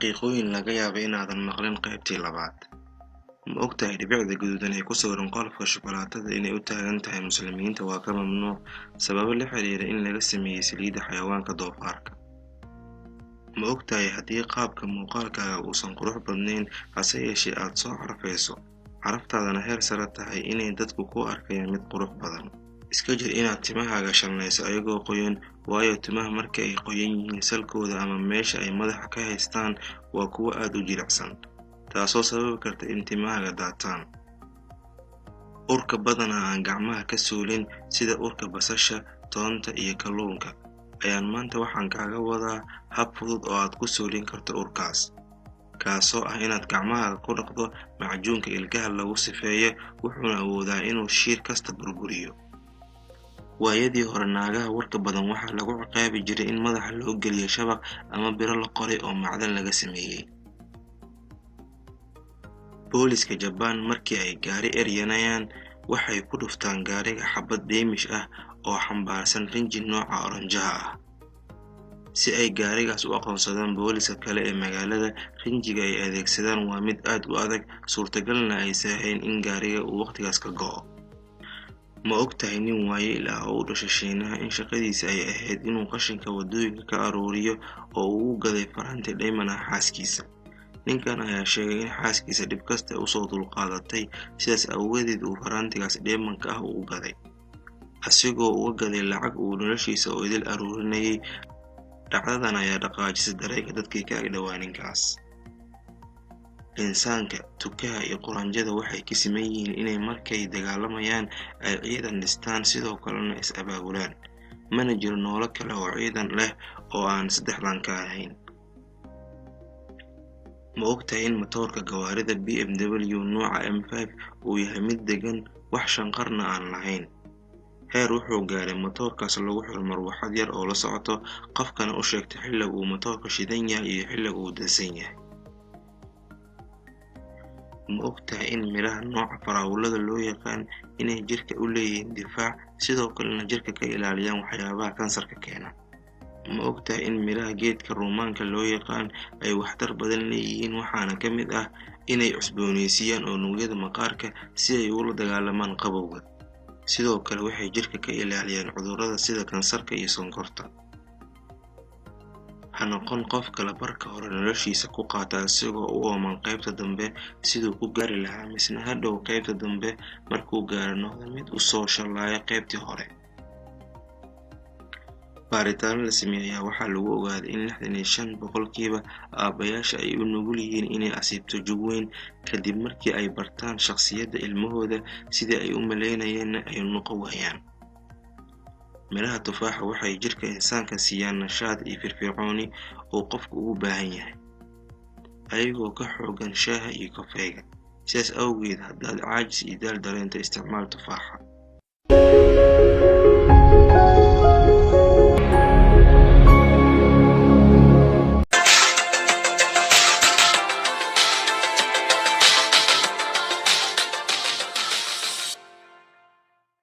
xaqiiqooyin laga yaabo inaadan maqlin qaybtii labaad. Ma ogtahay dhibicda guduudan ee ku sawiran qolofka shukulaatada inay u taagan tahay Muslimiinta waa ka mamnuuc sababo la xiriira in laga sameeyay saliidda xayawaanka doofaarka. Ma ogtahay haddii qaabka muuqaalkaaga uusan qurux badnayn hase yeeshee aad soo carfayso, caraftaadana heer sare tahay inay dadku ku arkayaan mid qurux badan. Iska jir inaad timahaaga shanlayso ayagoo qoyan, waayo timaha marka ay qoyan yihiin salkooda ama meesha ay madaxa ka haystaan waa kuwo aad u jilicsan, taasoo sababi karta in timahaaga daataan. Urka badanaa aan gacmaha ka suulin sida urka basasha, toonta iyo kalluunka ayaan maanta waxaan kaaga wadaa hab fudud oo aad ku suulin karto urkaas, kaasoo ah inaad gacmahaaga ku dhaqdo macjuunka ilkaha lagu sifeeyo, wuxuuna awoodaa inuu shiir kasta burburiyo. Waayadii hore naagaha warka badan waxaa lagu ciqaabi jiray in madaxa loo geliyo shabaq ama biro la qoray oo macdan laga sameeyay. Booliska Japan markii ay gaari eryanayaan waxay ku dhuftaan gaariga xabad deemish ah oo xambaarsan rinji nooca oranjaha ah. Si ay gaarigaas u aqoonsadaan booliska kale ee magaalada, rinjiga ay adeegsadaan waa mid aad u adag, suurtagalna aysan ahayn in gaariga uu waqtigaas ka go'o. Ma ogtahay nin waayeel ah oo u dhashay Shiinaha in shaqadiisa ay ahayd inuu qashinka waddooyinka ka aruuriyo oo uu u gaday faraanti diamond ah xaaskiisa. Ninkan ayaa sheegay in xaaskiisa dhib kasta u soo dulqaadatay, sidaas awgeed uu faraantigaas diamond ah u gaday, asigoo uga gaday lacag uu noloshiisa oo idil aruurinayay. Dhacdadan ayaa dhaqaajisay dareenka dadkii ka agdhawaa ninkaas. Insaanka, tukaha iyo quranjada waxay ka siman yihiin inay markay dagaalamayaan ay ciidan dhistaan, sidoo kalena is abaabulaan. Mana jiro noole kale oo ciidan leh oo aan saddexdan ka ahayn. Ma ogtahay in matoorka gawaarida BMW nooca M5 uu yahay mid degan, wax shanqarna aan lahayn? Heer wuxuu gaaray matoorkaas lagu xiro marwaxad yar oo la socoto, qofkana u sheegta xilliga uu matoorka shidan yahay iyo xilliga uu dansan yahay. Ma ogtahay in miraha nooca faraawulada loo yaqaan inay jirka u leeyihiin difaac, sidoo kalena jirka ka ilaaliyaan waxyaabaha kansarka keena? Ma ogtahay in miraha geedka ruumaanka loo yaqaan ay waxtar badan leeyihiin, waxaana ka mid ah inay cusboonaysiiyaan unugyada maqaarka si ay ula dagaalamaan qabowga. Sidoo kale waxay jirka ka ilaaliyaan cudurrada sida kansarka iyo sonkorta. Ha noqon qof kale barka hore noloshiisa ku qaata isagoo u ooman qaybta dambe siduu ku gaari lahaa, misna hadhow qaybta dambe markuu gaaro noqdo mid u soo shallaaya qaybtii hore. Baaritaano la sameeyay waxaa lagu ogaaday in 65% aabbayaasha ay u nugul yihiin inay asiibto jug weyn kadib markii ay bartaan shakhsiyadda ilmahooda sidii ay u malaynayeen ay noqon waayaan. Miraha tufaaxa waxay jirka insaanka siiyaan nashaad iyo firfircooni oo qofku ugu baahan yahay, ayagoo ka xooggan shaaha iyo kafeega. Sidaas awgeed, haddaad caajis iyo daal dareento, isticmaal tufaaxa.